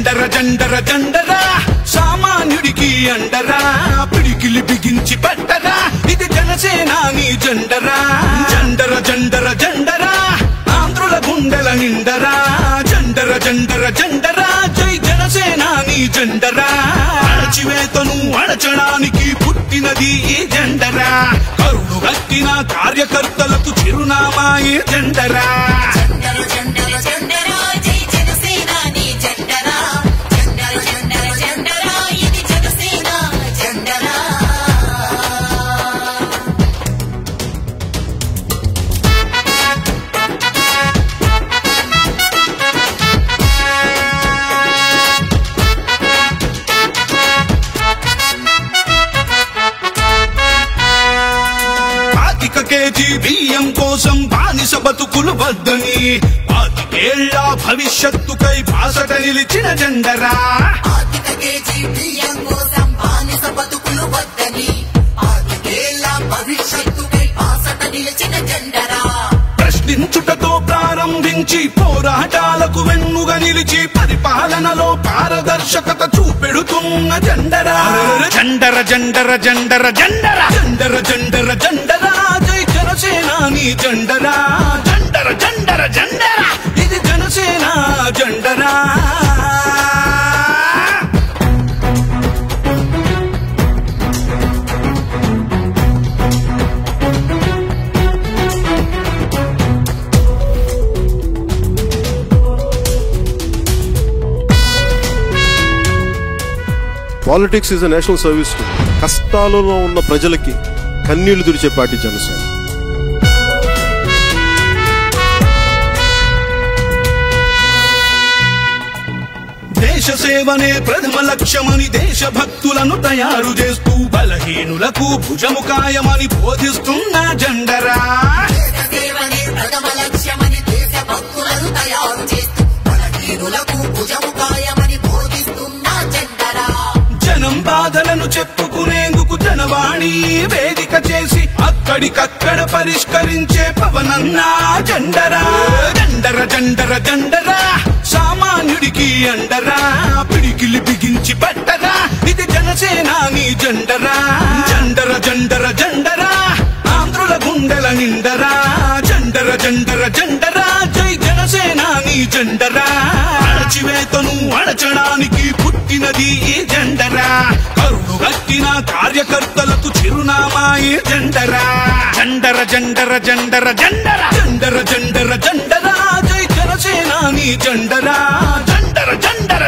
జండర జండర జండరా సామాన్యుడికి అండరా పిడికిలి బిగించి పట్టరా ఇది జనసేనాని జెండరా జండర జండర జండరా ఆంధ్రుల గుండెల నిండరా జండర జండర జండరా జై జనసేనాని జెండరా అణచివేతను అణచడానికి పుట్టినది ఈ జెండరా కరుడు గట్టిన కార్యకర్తలకు చిరునామా ఈ జెండరా కేజీ బియ్యం కోసం బానిస బతుకులు వద్దని 25 ఏళ్ల భవిష్యత్తుకై బాసట నిలిచిన జెండరా ప్రశ్నించుటతో ప్రారంభించి పోరాటాలకు వెన్నుగా నిలిచి పరిపాలనలో పారదర్శకత చూపెడుతున్న జెండరా జండర జండర జండర జండర జండర జండర జండరా జై జనసేనాని జెండరా జండర జండర జండర ఇది జనసేన జెండరా politics is a national service. కష్టాలలో ఉన్న ప్రజలకి కన్నీళ్లు తుడిచే పార్టీ జనసేన. దేశ సేవనే ప్రథమ లక్ష్యమని దేశభక్తులను తయారు చేస్తూ బలహీనులకు భుజము కాయమని బోధిస్తున్న జెండరా జనం బాధలను చెప్పుకునేందుకు జనవాణి వేదిక చేసి అక్కడికక్కడ పరిష్కరించే పవనన్నా జెండరా జండర జండర జండరా సామాన్యుడికి అండరా పిడికిలి బిగించి పట్టరా ఇది జనసేనాని జెండరా జండర జండర జండరా ఆంధ్రుల గుండెల నిండరా జండర జండర జండరా జై జనసేనాని జెండరా అణచివేతను అణచడానికి పుట్టినది ఈ జెండరా కరుడు గట్టిన కార్యకర్తలకు చిరునామా ఈ జెండరా జండర జండర జండర జండర జండర జండర జండరా జై జనసేనాని జెండరా జండర జండర